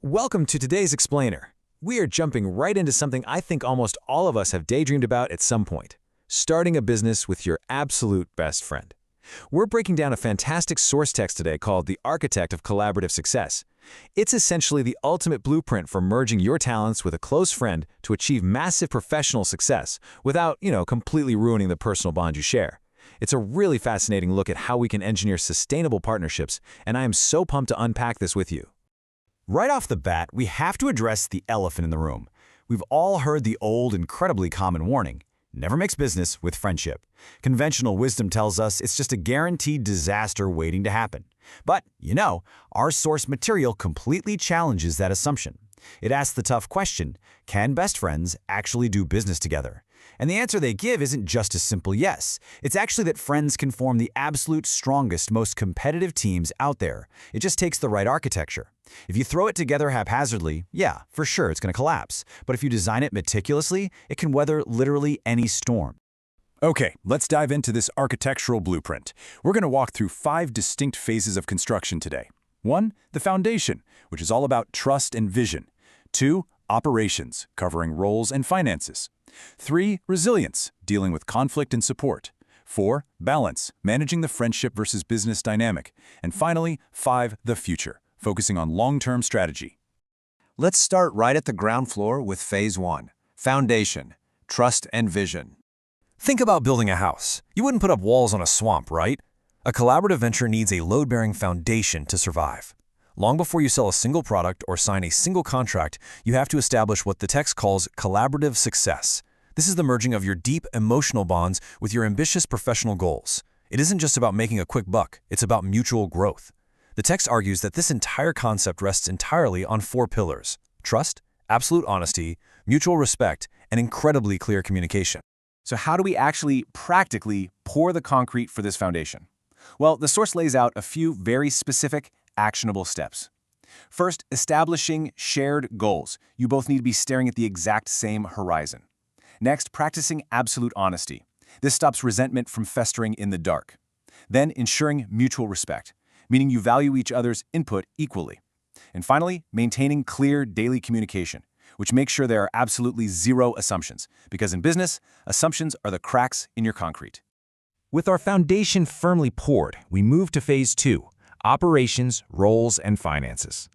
Welcome to today's Explainer. We are jumping right into something I think almost all of us have daydreamed about at some point: starting a business with your absolute best friend. We're breaking down a fantastic source text today called The Architect of Collaborative Success. It's essentially the ultimate blueprint for merging your talents with a close friend to achieve massive professional success without, completely ruining the personal bond you share. It's a really fascinating look at how we can engineer sustainable partnerships, and I am so pumped to unpack this with you. Right off the bat, we have to address the elephant in the room. We've all heard the old, incredibly common warning: never mix business with friendship. Conventional wisdom tells us it's just a guaranteed disaster waiting to happen. But, our source material completely challenges that assumption. It asks the tough question: can best friends actually do business together? And the answer they give isn't just a simple yes. It's actually that friends can form the absolute strongest, most competitive teams out there. It just takes the right architecture. If you throw it together haphazardly, yeah, for sure it's going to collapse. But if you design it meticulously, it can weather literally any storm. Okay, let's dive into this architectural blueprint. We're going to walk through 5 distinct phases of construction today. 1, the foundation, which is all about trust and vision. 2, operations, covering roles and finances. 3, resilience, dealing with conflict and support. 4, balance, managing the friendship versus business dynamic. And finally, 5, the future, focusing on long-term strategy. Let's start right at the ground floor with Phase 1, foundation, trust and vision. Think about building a house. You wouldn't put up walls on a swamp, right? A collaborative venture needs a load-bearing foundation to survive. Long before you sell a single product or sign a single contract, you have to establish what the text calls collaborative success. This is the merging of your deep emotional bonds with your ambitious professional goals. It isn't just about making a quick buck, it's about mutual growth. The text argues that this entire concept rests entirely on 4 pillars: trust, absolute honesty, mutual respect, and incredibly clear communication. So how do we actually practically pour the concrete for this foundation? Well, the source lays out a few very specific, actionable steps. First, establishing shared goals. You both need to be staring at the exact same horizon. Next, practicing absolute honesty. This stops resentment from festering in the dark. Then, ensuring mutual respect, meaning you value each other's input equally. And finally, maintaining clear daily communication, which makes sure there are absolutely zero assumptions, because in business, assumptions are the cracks in your concrete. With our foundation firmly poured, we move to Phase 2, operations, roles, and finances.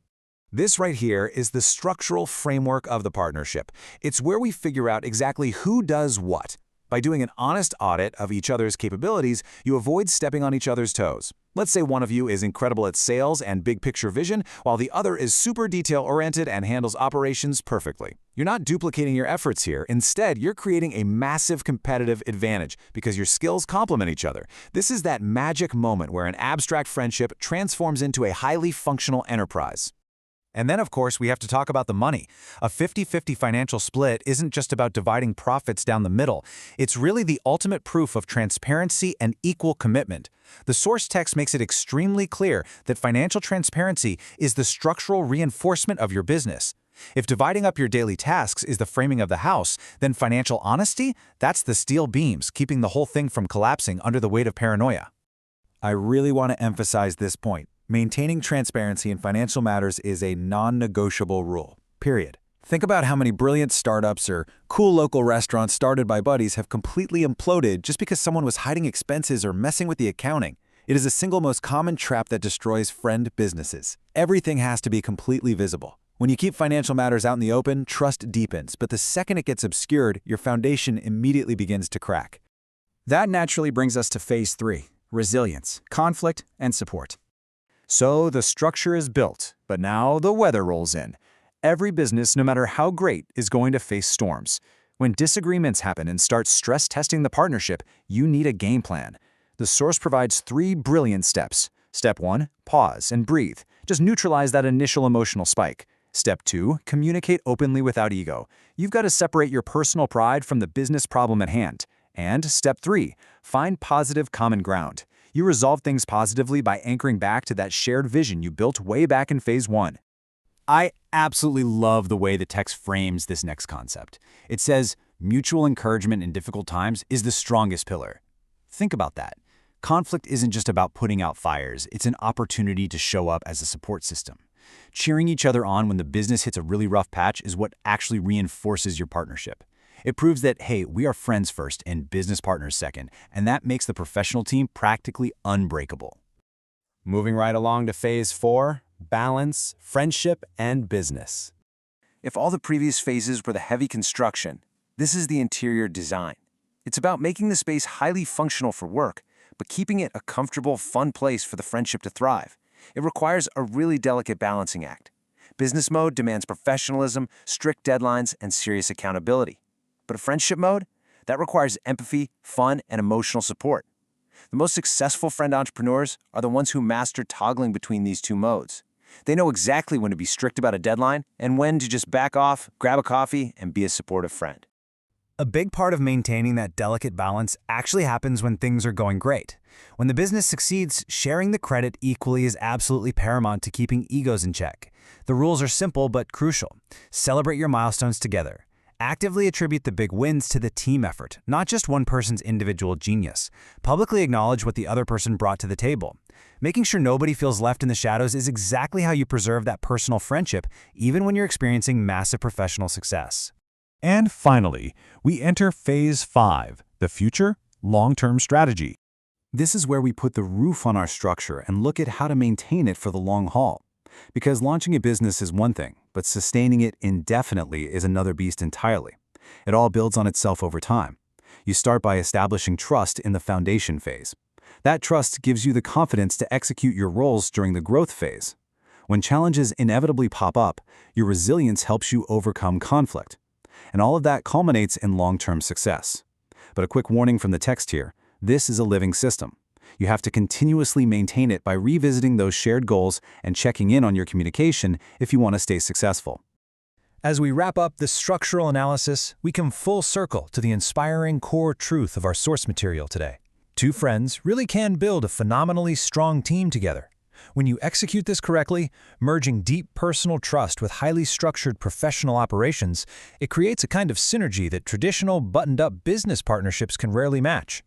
This right here is the structural framework of the partnership. It's where we figure out exactly who does what. By doing an honest audit of each other's capabilities, you avoid stepping on each other's toes. Let's say one of you is incredible at sales and big-picture vision, while the other is super detail-oriented and handles operations perfectly. You're not duplicating your efforts here. Instead, you're creating a massive competitive advantage because your skills complement each other. This is that magic moment where an abstract friendship transforms into a highly functional enterprise. And then, of course, we have to talk about the money. A 50-50 financial split isn't just about dividing profits down the middle. It's really the ultimate proof of transparency and equal commitment. The source text makes it extremely clear that financial transparency is the structural reinforcement of your business. If dividing up your daily tasks is the framing of the house, then financial honesty, that's the steel beams keeping the whole thing from collapsing under the weight of paranoia. I really want to emphasize this point. Maintaining transparency in financial matters is a non-negotiable rule, period. Think about how many brilliant startups or cool local restaurants started by buddies have completely imploded just because someone was hiding expenses or messing with the accounting. It is the single most common trap that destroys friend businesses. Everything has to be completely visible. When you keep financial matters out in the open, trust deepens, but the second it gets obscured, your foundation immediately begins to crack. That naturally brings us to Phase 3, resilience, conflict, and support. So the structure is built, but now the weather rolls in. Every business, no matter how great, is going to face storms. When disagreements happen and start stress testing the partnership, you need a game plan. The source provides 3 brilliant steps. Step 1, pause and breathe. Just neutralize that initial emotional spike. Step 2, communicate openly without ego. You've got to separate your personal pride from the business problem at hand. And Step 3, find positive common ground. You resolve things positively by anchoring back to that shared vision you built way back in Phase 1. I absolutely love the way the text frames this next concept. It says, mutual encouragement in difficult times is the strongest pillar. Think about that. Conflict isn't just about putting out fires, it's an opportunity to show up as a support system. Cheering each other on when the business hits a really rough patch is what actually reinforces your partnership. It proves that, hey, we are friends first and business partners second, and that makes the professional team practically unbreakable. Moving right along to phase 4, balance, friendship, and business. If all the previous phases were the heavy construction, this is the interior design. It's about making the space highly functional for work, but keeping it a comfortable, fun place for the friendship to thrive. It requires a really delicate balancing act. Business mode demands professionalism, strict deadlines, and serious accountability. But a friendship mode? That requires empathy, fun, and emotional support. The most successful friend entrepreneurs are the ones who master toggling between these two modes. They know exactly when to be strict about a deadline and when to just back off, grab a coffee, and be a supportive friend. A big part of maintaining that delicate balance actually happens when things are going great. When the business succeeds, sharing the credit equally is absolutely paramount to keeping egos in check. The rules are simple but crucial. Celebrate your milestones together. Actively attribute the big wins to the team effort, not just one person's individual genius. Publicly acknowledge what the other person brought to the table. Making sure nobody feels left in the shadows is exactly how you preserve that personal friendship, even when you're experiencing massive professional success. And finally, we enter phase 5, the future, long-term strategy. This is where we put the roof on our structure and look at how to maintain it for the long haul. Because launching a business is one thing, but sustaining it indefinitely is another beast entirely. It all builds on itself over time. You start by establishing trust in the foundation phase. That trust gives you the confidence to execute your roles during the growth phase. When challenges inevitably pop up, your resilience helps you overcome conflict. And all of that culminates in long-term success. But a quick warning from the text here, this is a living system. You have to continuously maintain it by revisiting those shared goals and checking in on your communication if you want to stay successful. As we wrap up this structural analysis, we come full circle to the inspiring core truth of our source material today. Two friends really can build a phenomenally strong team together. When you execute this correctly, merging deep personal trust with highly structured professional operations, it creates a kind of synergy that traditional buttoned-up business partnerships can rarely match.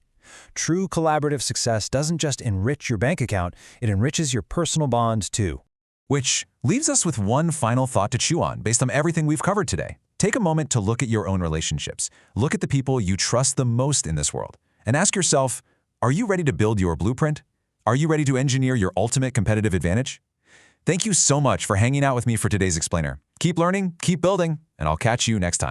True collaborative success doesn't just enrich your bank account, it enriches your personal bond too. Which leaves us with one final thought to chew on based on everything we've covered today. Take a moment to look at your own relationships. Look at the people you trust the most in this world. And ask yourself, are you ready to build your blueprint? Are you ready to engineer your ultimate competitive advantage? Thank you so much for hanging out with me for today's explainer. Keep learning, keep building, and I'll catch you next time.